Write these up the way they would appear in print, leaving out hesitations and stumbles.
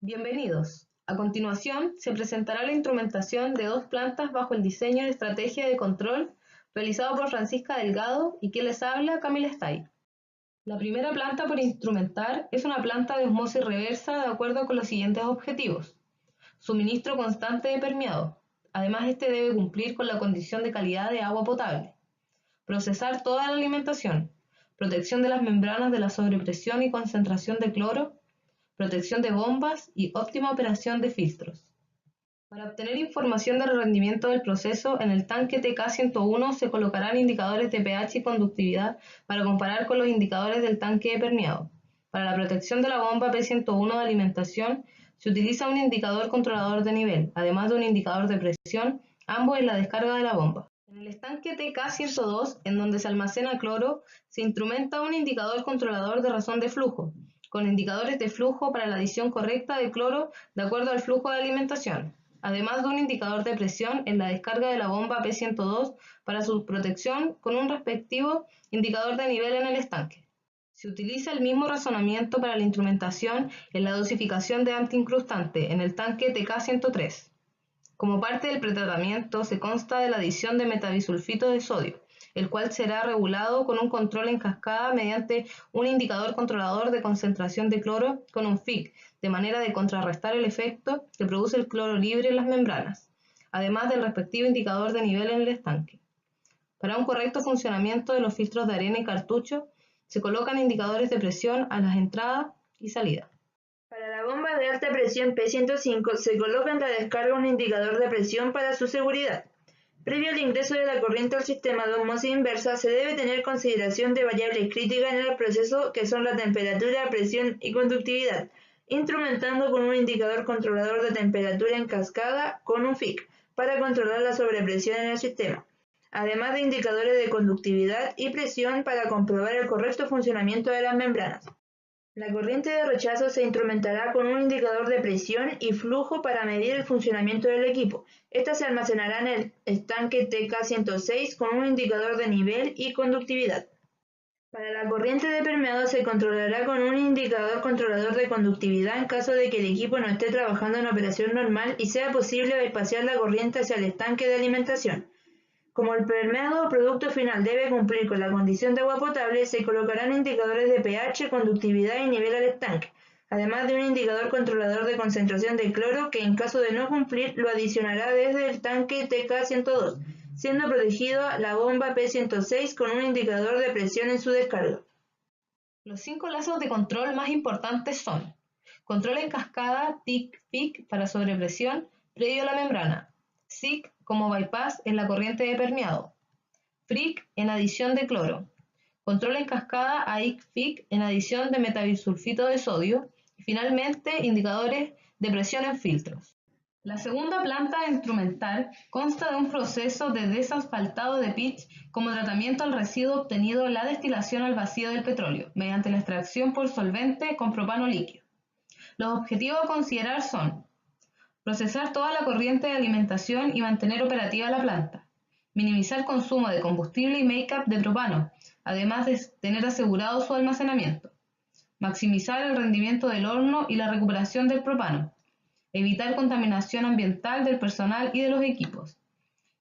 Bienvenidos. A continuación, se presentará la instrumentación de dos plantas bajo el diseño de estrategia de control realizado por Francisca Delgado y quien les habla, Camila Stay. La primera planta por instrumentar es una planta de osmosis reversa de acuerdo con los siguientes objetivos. Suministro constante de permeado. Además, este debe cumplir con la condición de calidad de agua potable. Procesar toda la alimentación. Protección de las membranas de la sobrepresión y concentración de cloro. Protección de bombas y óptima operación de filtros. Para obtener información del rendimiento del proceso, en el tanque TK101 se colocarán indicadores de pH y conductividad para comparar con los indicadores del tanque de permeado. Para la protección de la bomba P101 de alimentación, se utiliza un indicador controlador de nivel, además de un indicador de presión, ambos en la descarga de la bomba. En el estanque TK102, en donde se almacena cloro, se instrumenta un indicador controlador de razón de flujo, con indicadores de flujo para la adición correcta de cloro de acuerdo al flujo de alimentación, además de un indicador de presión en la descarga de la bomba P102 para su protección con un respectivo indicador de nivel en el estanque. Se utiliza el mismo razonamiento para la instrumentación en la dosificación de antiincrustante en el tanque TK103. Como parte del pretratamiento se consta de la adición de metabisulfito de sodio, el cual será regulado con un control en cascada mediante un indicador controlador de concentración de cloro con un FIC, de manera de contrarrestar el efecto que produce el cloro libre en las membranas, además del respectivo indicador de nivel en el estanque. Para un correcto funcionamiento de los filtros de arena y cartucho, se colocan indicadores de presión a las entradas y salidas. Para la bomba de alta presión P105 se coloca en la descarga un indicador de presión para su seguridad. Previo al ingreso de la corriente al sistema de osmosis inversa, se debe tener consideración de variables críticas en el proceso que son la temperatura, presión y conductividad, instrumentando con un indicador controlador de temperatura en cascada con un FIC para controlar la sobrepresión en el sistema, además de indicadores de conductividad y presión para comprobar el correcto funcionamiento de las membranas. La corriente de rechazo se instrumentará con un indicador de presión y flujo para medir el funcionamiento del equipo. Esta se almacenará en el estanque TK106 con un indicador de nivel y conductividad. Para la corriente de permeado se controlará con un indicador controlador de conductividad en caso de que el equipo no esté trabajando en operación normal y sea posible bypasear la corriente hacia el estanque de alimentación. Como el permeado o producto final debe cumplir con la condición de agua potable, se colocarán indicadores de pH, conductividad y nivel al estanque, además de un indicador controlador de concentración de cloro que en caso de no cumplir lo adicionará desde el tanque TK102, siendo protegida la bomba P106 con un indicador de presión en su descarga. Los 5 lazos de control más importantes son: control en cascada TIC-FIC para sobrepresión previo a la membrana, SIC como bypass en la corriente de permeado, FRIC en adición de cloro, control en cascada AIC-FIC en adición de metabisulfito de sodio y finalmente indicadores de presión en filtros. La segunda planta a instrumentar consta de un proceso de desasfaltado de pitch como tratamiento al residuo obtenido en la destilación al vacío del petróleo, mediante la extracción por solvente con propano líquido. Los objetivos a considerar son: procesar toda la corriente de alimentación y mantener operativa la planta, minimizar el consumo de combustible y make-up de propano, además de tener asegurado su almacenamiento, maximizar el rendimiento del horno y la recuperación del propano, evitar contaminación ambiental del personal y de los equipos,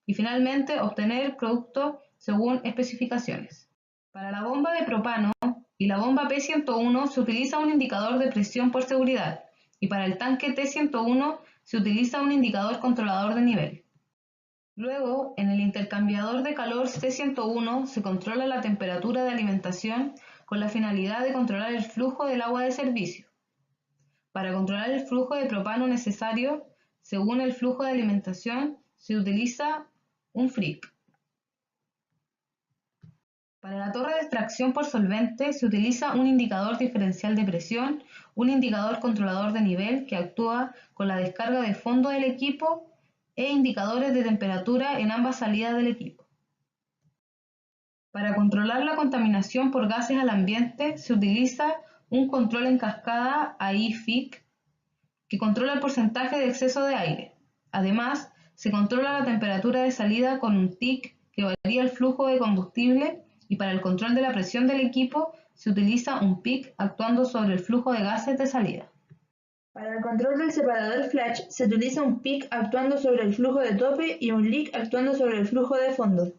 y finalmente obtener producto según especificaciones. Para la bomba de propano y la bomba P101 se utiliza un indicador de presión por seguridad, y para el tanque T101 se utiliza un indicador controlador de nivel. Luego, en el intercambiador de calor C101 se controla la temperatura de alimentación con la finalidad de controlar el flujo del agua de servicio. Para controlar el flujo de propano necesario, según el flujo de alimentación, se utiliza un FRIC. Para la torre de extracción por solvente se utiliza un indicador diferencial de presión, un indicador controlador de nivel que actúa con la descarga de fondo del equipo e indicadores de temperatura en ambas salidas del equipo. Para controlar la contaminación por gases al ambiente se utiliza un control en cascada AIFIC que controla el porcentaje de exceso de aire. Además, se controla la temperatura de salida con un TIC que varía el flujo de combustible, y para el control de la presión del equipo se utiliza un PIC actuando sobre el flujo de gases de salida. Para el control del separador flash se utiliza un peak actuando sobre el flujo de tope y un leak actuando sobre el flujo de fondo.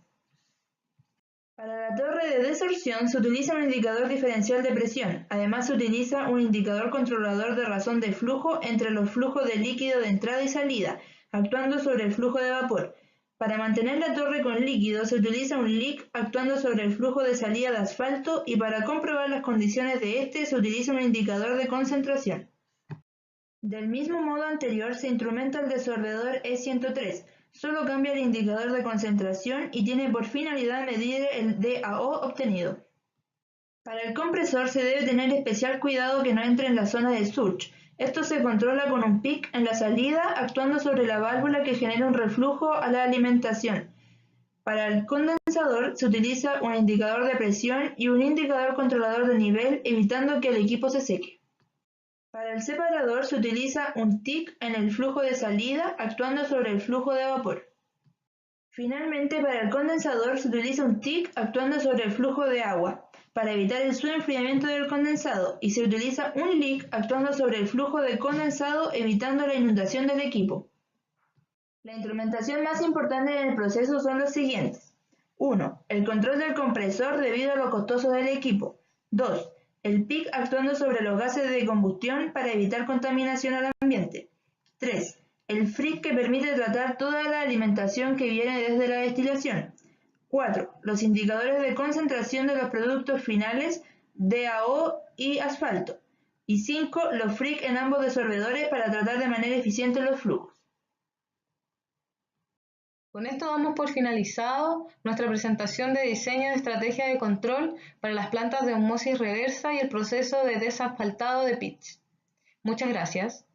Para la torre de desorción se utiliza un indicador diferencial de presión. Además se utiliza un indicador controlador de razón de flujo entre los flujos de líquido de entrada y salida, actuando sobre el flujo de vapor. Para mantener la torre con líquido se utiliza un leak actuando sobre el flujo de salida de asfalto y para comprobar las condiciones de este se utiliza un indicador de concentración. Del mismo modo anterior se instrumenta el desorbedor E103, solo cambia el indicador de concentración y tiene por finalidad medir el DAO obtenido. Para el compresor se debe tener especial cuidado que no entre en la zona de surge. Esto se controla con un peak en la salida actuando sobre la válvula que genera un reflujo a la alimentación. Para el condensador se utiliza un indicador de presión y un indicador controlador de nivel evitando que el equipo se seque. Para el separador se utiliza un TIC en el flujo de salida actuando sobre el flujo de vapor. Finalmente, para el condensador se utiliza un TIC actuando sobre el flujo de agua para evitar el subenfriamiento del condensado y se utiliza un leak actuando sobre el flujo de condensado evitando la inundación del equipo. La instrumentación más importante en el proceso son los siguientes. 1. El control del compresor debido a lo costoso del equipo. 2. El PIC actuando sobre los gases de combustión para evitar contaminación al ambiente. 3. El FRIC que permite tratar toda la alimentación que viene desde la destilación. 4. Los indicadores de concentración de los productos finales, DAO y asfalto. Y 5. Los FRIC en ambos desorbedores para tratar de manera eficiente los flujos. Con esto damos por finalizado nuestra presentación de diseño de estrategia de control para las plantas de osmosis reversa y el proceso de desasfaltado de pitch. Muchas gracias.